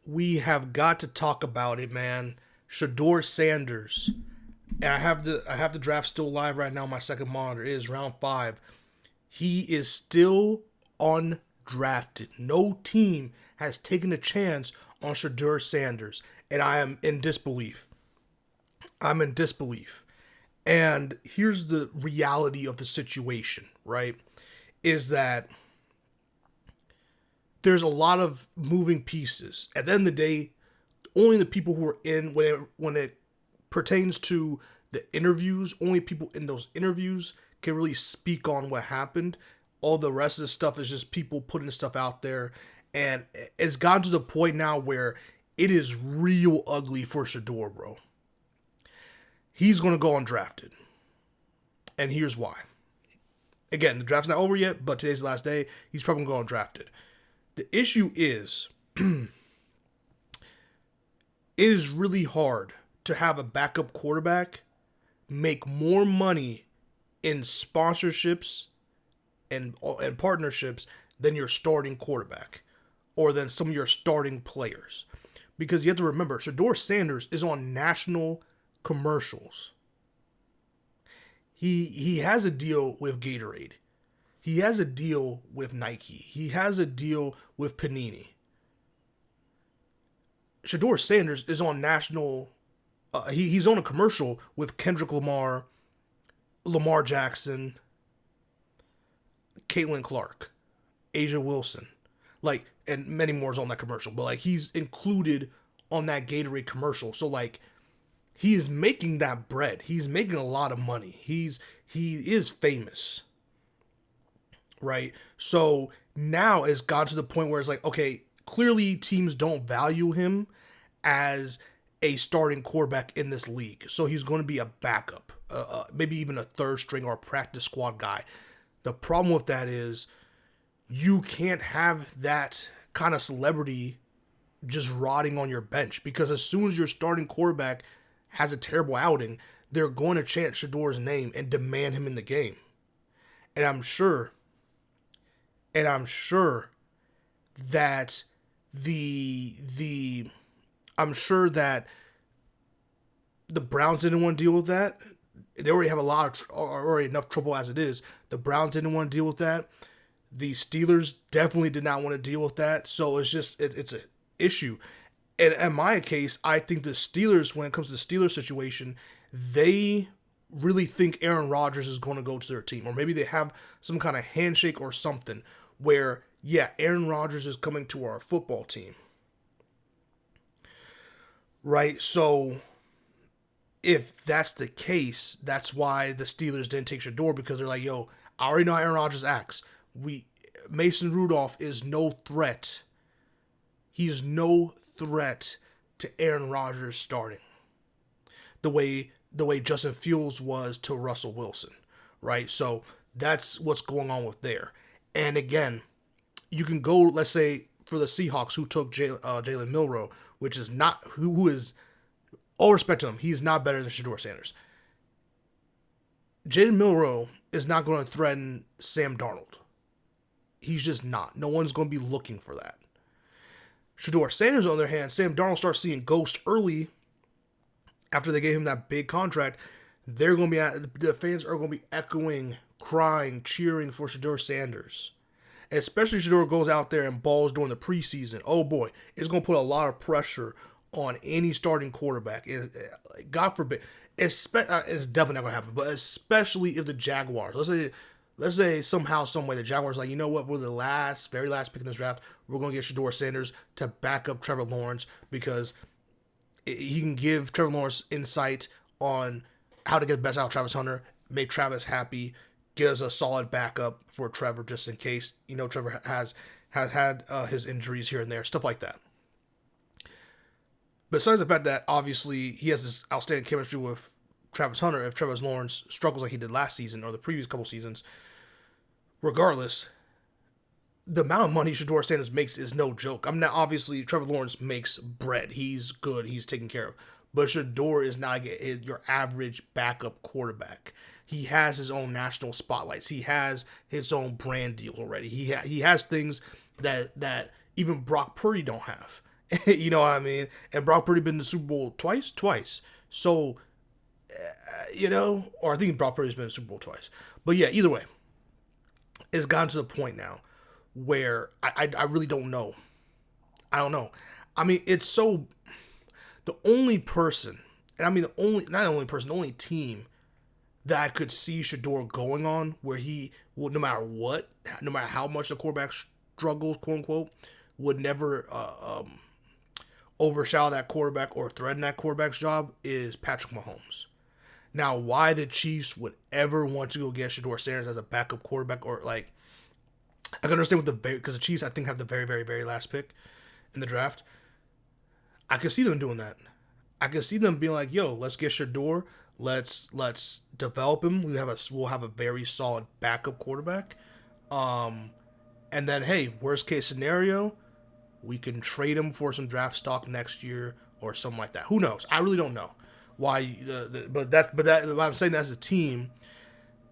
we have got to talk about it, man. Shedeur Sanders. And I have the draft still live right now. My second monitor. It is round 5. He is still undrafted. No team has taken a chance on Shedeur Sanders. And I am in disbelief. I'm in disbelief. And here's the reality of the situation, right? Is that there's a lot of moving pieces. At the end of the day, only the people who are in when it pertains to the interviews, only people in those interviews can really speak on what happened. All the rest of the stuff is just people putting stuff out there, and it's gotten to the point now where it is real ugly for Shedeur, bro. He's going to go undrafted, and here's why. Again, the draft's not over yet, but today's the last day. He's probably going to go undrafted. The issue is, it is really hard to have a backup quarterback make more money in sponsorships and partnerships than your starting quarterback or than some of your starting players. Because you have to remember, Shedeur Sanders is on national commercials. He has a deal with Gatorade. He has a deal with Nike. He has a deal with Panini. Shedeur Sanders is on national. He's on a commercial with Kendrick Lamar, Lamar Jackson, Caitlin Clark, Asia Wilson, like, and many more is on that commercial. But like, he's included on that Gatorade commercial. So like, he is making that bread. He's making a lot of money. He is famous, right? So now it's got to the point where it's like, okay, clearly teams don't value him as a starting quarterback in this league. So he's going to be a backup, maybe even a third string or a practice squad guy. The problem with that is you can't have that kind of celebrity just rotting on your bench, because as soon as your starting quarterback has a terrible outing, they're going to chant Shedeur's name and demand him in the game. And I'm sure that I'm sure that the Browns didn't want to deal with that. They already have already enough trouble as it is. The Browns didn't want to deal with that. The Steelers definitely did not want to deal with that. So it's an issue. And in my case, I think the Steelers, when it comes to the Steelers situation, they really think Aaron Rodgers is going to go to their team. Or maybe they have some kind of handshake or something where, yeah, Aaron Rodgers is coming to our football team. Right? So if that's the case, that's why the Steelers didn't take Shedeur, because they're like, yo, I already know how Aaron Rodgers acts. Mason Rudolph is no threat. He's no threat to Aaron Rodgers starting the way Justin Fields was to Russell Wilson, right? So that's what's going on with there. And again, you can go, let's say, for the Seahawks, who took Jalen Milroe, which is not, who is, all respect to him, he's not better than Shedeur Sanders. Jalen Milroe is not going to threaten Sam Darnold. He's just not. No one's going to be looking for that. Shedeur Sanders, on the other hand, Sam Darnold starts seeing ghosts early after they gave him that big contract. The fans are going to be echoing, crying, cheering for Shedeur Sanders. Especially if Shedeur goes out there and balls during the preseason. Oh boy, it's going to put a lot of pressure on any starting quarterback. God forbid. It's definitely not going to happen, but especially if the Jaguars, let's say somehow, some way, the Jaguars are like, you know what, we're the very last pick in this draft. We're going to get Shedeur Sanders to back up Trevor Lawrence, because he can give Trevor Lawrence insight on how to get the best out of Travis Hunter, make Travis happy, get us a solid backup for Trevor just in case. You know, Trevor has had his injuries here and there, stuff like that. Besides the fact that obviously he has this outstanding chemistry with Travis Hunter, if Trevor Lawrence struggles like he did last season or the previous couple seasons, regardless, the amount of money Shedeur Sanders makes is no joke. I mean, now obviously Trevor Lawrence makes bread. He's good. He's taken care of. But Shedeur is not your average backup quarterback. He has his own national spotlights. He has his own brand deal already. He has things that even Brock Purdy don't have. You know what I mean? And Brock Purdy been in the Super Bowl twice. So, or I think Brock Purdy's been in the Super Bowl twice. But yeah, either way, it's gotten to the point now where I really don't know. I don't know. I mean, it's so the only person, and I mean not the only person, the only team that I could see Shedeur going on, where he would, no matter what, no matter how much the quarterback struggles, quote unquote, would never overshadow that quarterback or threaten that quarterback's job, is Patrick Mahomes. Now, why the Chiefs would ever want to go get Shedeur Sanders as a backup quarterback, or like, I can understand because the Chiefs, I think, have the very, very, very last pick in the draft. I can see them doing that. I can see them being like, "Yo, let's get Shedeur. Let's develop him. We'll have a very solid backup quarterback. And then, hey, worst case scenario, we can trade him for some draft stock next year or something like that. Who knows? I really don't know why. But I'm saying, that's a team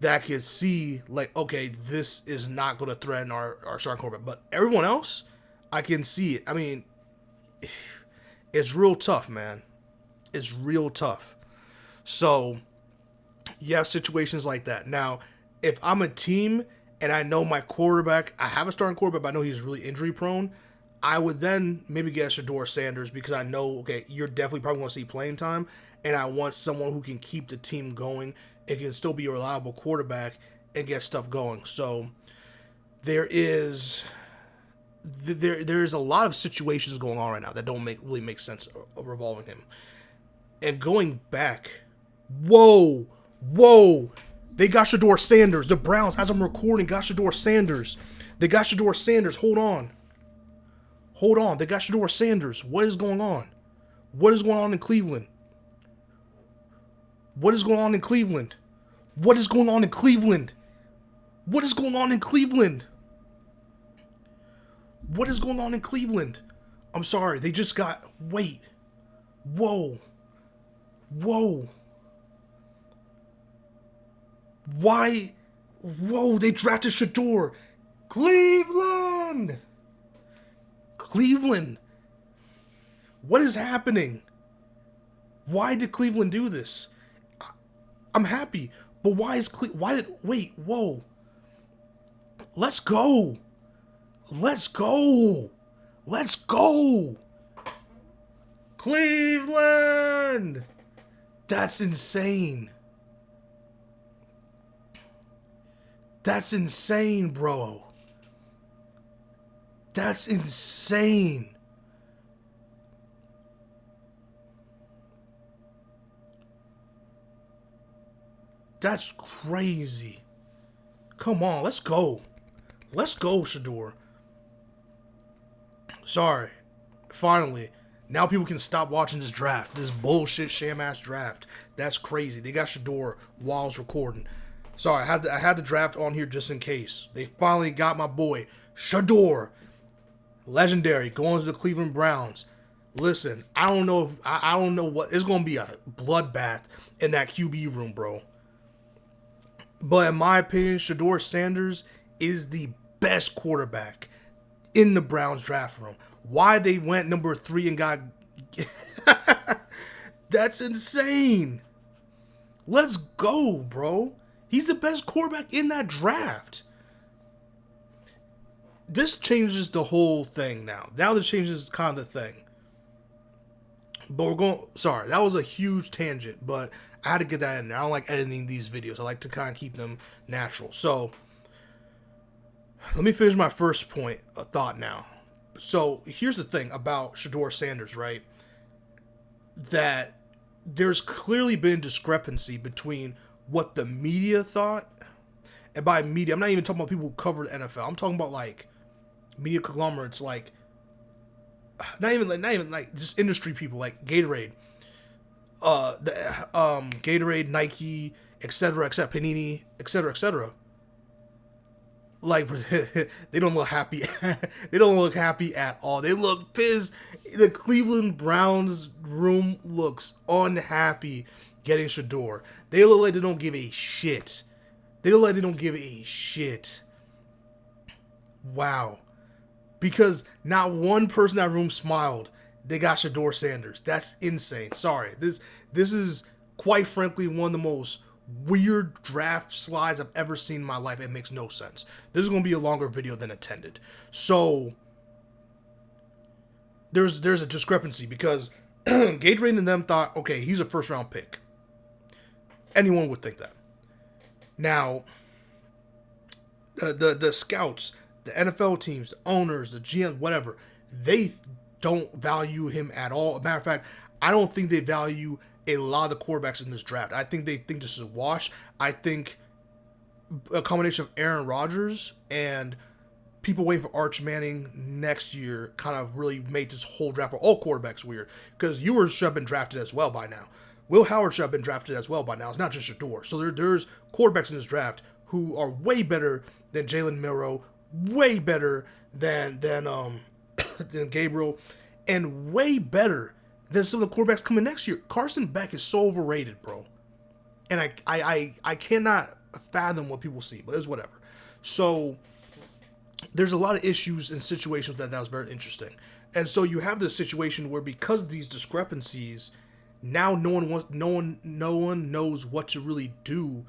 that could see, like, okay, this is not going to threaten our starting quarterback. But everyone else, I can see it. I mean, it's real tough, man. It's real tough. So, you have situations like that. Now, if I'm a team and I know my quarterback, I have a starting quarterback, but I know he's really injury prone, I would then maybe get Shedeur Sanders, because I know, okay, you're definitely probably going to see playing time, and I want someone who can keep the team going and can still be a reliable quarterback and get stuff going. So there is a lot of situations going on right now that don't really make sense of revolving him. And going back, whoa, they got Shedeur Sanders. The Browns, as I'm recording, got Shedeur Sanders. They got Shedeur Sanders. Hold on. They got Shedeur Sanders. What is going on? What is going on in Cleveland? What is going on in Cleveland? What is going on in Cleveland? What is going on in Cleveland? What is going on in Cleveland? I'm sorry. They just got... Wait. Whoa. Why? Whoa, they drafted Shedeur. Cleveland. What is happening? Why did Cleveland do this? I'm happy, but why is wait, whoa. Let's go. Cleveland. That's insane. That's insane, bro. That's insane. That's crazy. Come on, let's go. Let's go, Shedeur. Sorry. Finally. Now people can stop watching this draft. This bullshit sham-ass draft. That's crazy. They got Shedeur while I was recording. Sorry, I had the draft on here just in case. They finally got my boy, Shedeur. Legendary, going to the Cleveland Browns. Listen, I don't know what, it's going to be a bloodbath in that QB room, bro. But in my opinion, Shedeur Sanders is the best quarterback in the Browns draft room. Why they went number 3 and got... That's insane. Let's go, bro. He's the best quarterback in that draft. This changes the whole thing now. Now this changes kind of the thing. But sorry, that was a huge tangent, but I had to get that in there. I don't like editing these videos. I like to kind of keep them natural. So, let me finish my first point, thought now. So, here's the thing about Shedeur Sanders, right? That there's clearly been discrepancy between what the media thought, and by media, I'm not even talking about people who cover the NFL. I'm talking about, like, media conglomerates, like, not even like just industry people, like Gatorade, Gatorade, Nike, etc., Panini, etc. Like, they don't look happy. They don't look happy at all. They look pissed. The Cleveland Browns room looks unhappy getting Shedeur. They look like they don't give a shit. Wow. Because not one person in that room smiled. They got Shedeur Sanders. That's insane. Sorry. This is quite frankly one of the most weird draft slides I've ever seen in my life. It makes no sense. This is going to be a longer video than intended. So there's a discrepancy because Gatorade and them thought, okay, he's a first round pick. Anyone would think that. Now, the scouts, the NFL teams, the owners, the GMs, whatever, they don't value him at all. As a matter of fact, I don't think they value a lot of the quarterbacks in this draft. I think they think this is a wash. I think a combination of Aaron Rodgers and people waiting for Arch Manning next year kind of really made this whole draft for all quarterbacks weird. Because Ewers should have been drafted as well by now. Will Howard should have been drafted as well by now. It's not just Shedeur. So there's quarterbacks in this draft who are way better than Jalen Milroe, way better than than Gabriel, and way better than some of the quarterbacks coming next year. Carson Beck is so overrated, bro. And I cannot fathom what people see, but it's whatever. So there's a lot of issues and situations that was very interesting. And so you have this situation where because of these discrepancies, now no one knows what to really do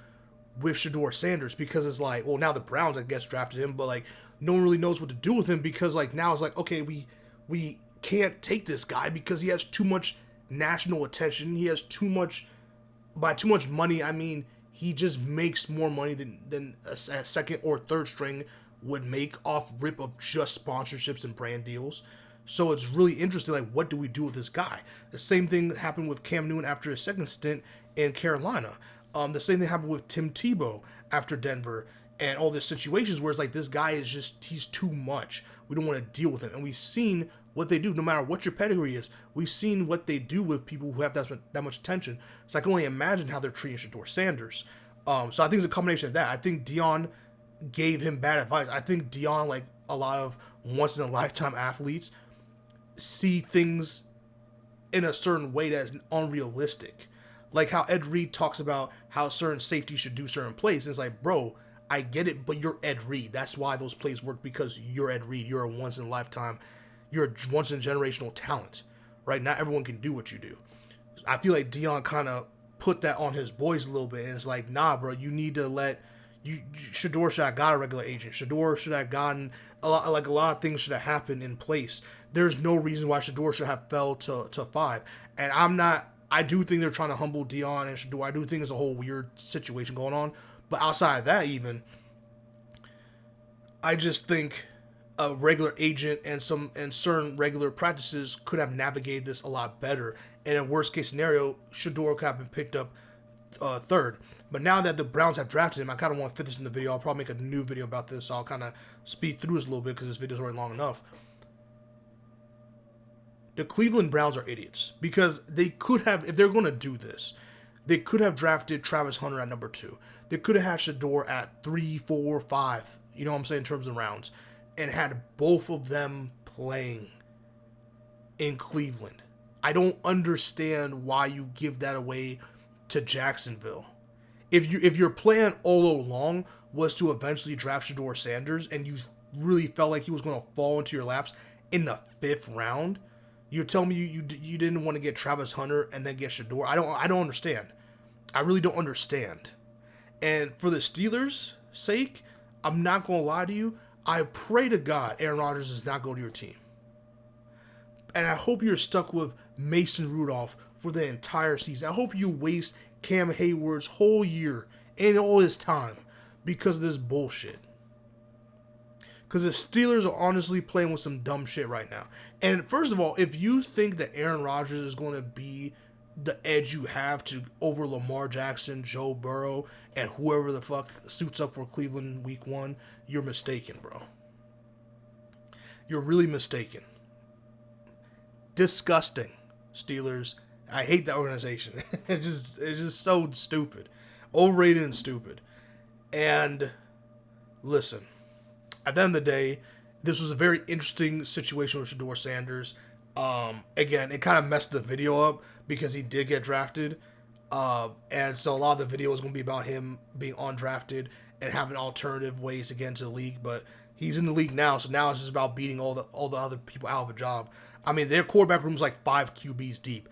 with Shedeur Sanders, because it's like, well, now the Browns, I guess, drafted him, but like no one really knows what to do with him, because like now it's like, okay, we can't take this guy because he has too much national attention. He has too much money. I mean, he just makes more money than a second or third string would make off rip of just sponsorships and brand deals. So it's really interesting, like, what do we do with this guy? The same thing happened with Cam Newton after his second stint in Carolina. The same thing happened with Tim Tebow after Denver, and all these situations where it's like, this guy is just, he's too much. We don't want to deal with him. And we've seen what they do, no matter what your pedigree is. We've seen what they do with people who have that much attention. So I can only imagine how they're treating Shedeur Sanders. So I think it's a combination of that. I think Dion gave him bad advice. I think Dion, like a lot of once-in-a-lifetime athletes, see things in a certain way that is unrealistic. Like how Ed Reed talks about how certain safeties should do certain plays. And it's like, bro, I get it, but you're Ed Reed. That's why those plays work, because you're Ed Reed. You're a once-in-a-lifetime, you're a once-in-a-generational talent, right? Not everyone can do what you do. I feel like Dion kind of put that on his boys a little bit, and it's like, nah, bro, you need to Shedeur should have got a regular agent. Shedeur should have gotten a lot of things should have happened in place. There's no reason why Shedeur should have fell to 5. And I do think they're trying to humble Dion and Shedeur. I do think there's a whole weird situation going on. But outside of that, even, I just think a regular agent and certain regular practices could have navigated this a lot better. And in worst case scenario, Shedeur could have been picked up third. But now that the Browns have drafted him, I kind of want to fit this in the video. I'll probably make a new video about this, so I'll kind of speed through this a little bit because this video is already long enough. The Cleveland Browns are idiots, because they could have, if they're going to do this, they could have drafted Travis Hunter at number 2. They could have had Shedeur at 3, 4, 5, you know what I'm saying, in terms of rounds, and had both of them playing in Cleveland. I don't understand why you give that away to Jacksonville. If your plan all along was to eventually draft Shedeur Sanders, and you really felt like he was going to fall into your laps in the 5th round, you're telling me you didn't want to get Travis Hunter and then get Shedeur? I don't understand. I really don't understand. And for the Steelers' sake, I'm not going to lie to you, I pray to God Aaron Rodgers does not go to your team. And I hope you're stuck with Mason Rudolph for the entire season. I hope you waste Cam Hayward's whole year and all his time because of this bullshit. Because the Steelers are honestly playing with some dumb shit right now. And first of all, if you think that Aaron Rodgers is going to be the edge you have to over Lamar Jackson, Joe Burrow, and whoever the fuck suits up for Cleveland week 1, you're mistaken, bro. You're really mistaken. Disgusting, Steelers. I hate that organization. It's just so stupid. Overrated and stupid. And listen, at the end of the day, this was a very interesting situation with Shedeur Sanders. Again, it kind of messed the video up because he did get drafted. And so a lot of the video is going to be about him being undrafted and having alternative ways to get into the league. But he's in the league now, so now it's just about beating all the other people out of a job. I mean, their quarterback room's like 5 QBs deep.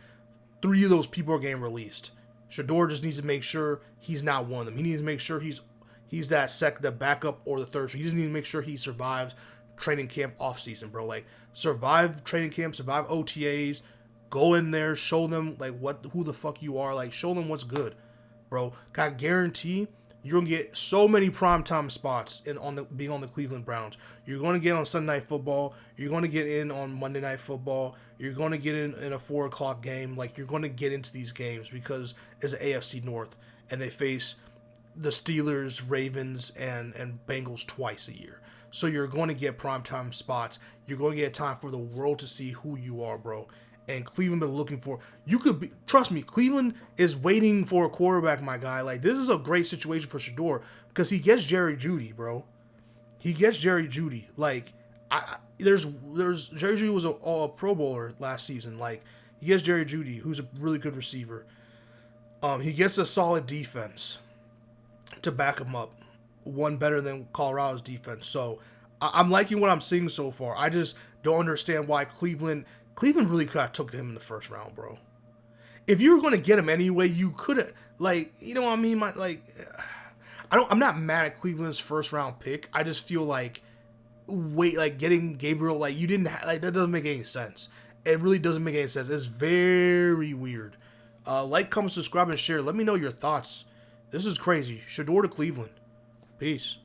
3 of those people are getting released. Shedeur just needs to make sure he's not one of them. He needs to make sure he's the backup or the third. So he just needs to make sure he survives training camp off season, bro. Like, survive training camp, survive OTAs, go in there, show them like who the fuck you are, like show them what's good, bro. I guarantee you're gonna get so many primetime spots being on the Cleveland Browns. You're gonna get on Sunday Night Football. You're gonna get in on Monday Night Football. You're gonna get in a 4 o'clock game. Like, you're gonna get into these games because it's an AFC North and they face the Steelers, Ravens, and Bengals twice a year. So you're going to get primetime spots. You're going to get time for the world to see who you are, bro. And Cleveland been looking for trust me, Cleveland is waiting for a quarterback, my guy. Like, this is a great situation for Shedeur because he gets Jerry Jeudy, bro. He gets Jerry Jeudy. Like, there's Jerry Jeudy was a Pro Bowler last season. Like, he gets Jerry Jeudy, who's a really good receiver. He gets a solid defense to back him up, one better than Colorado's defense. So I'm liking what I'm seeing so far. I just don't understand why Cleveland really could have took him in the first round, bro. If you were going to get him anyway, you could have, like, you know what I mean? I'm not mad at Cleveland's first round pick. I just feel like, getting Gabriel, like, you didn't, that doesn't make any sense. It really doesn't make any sense. It's very weird. Like, comment, subscribe, and share. Let me know your thoughts. This is crazy. Shedeur to Cleveland. Peace.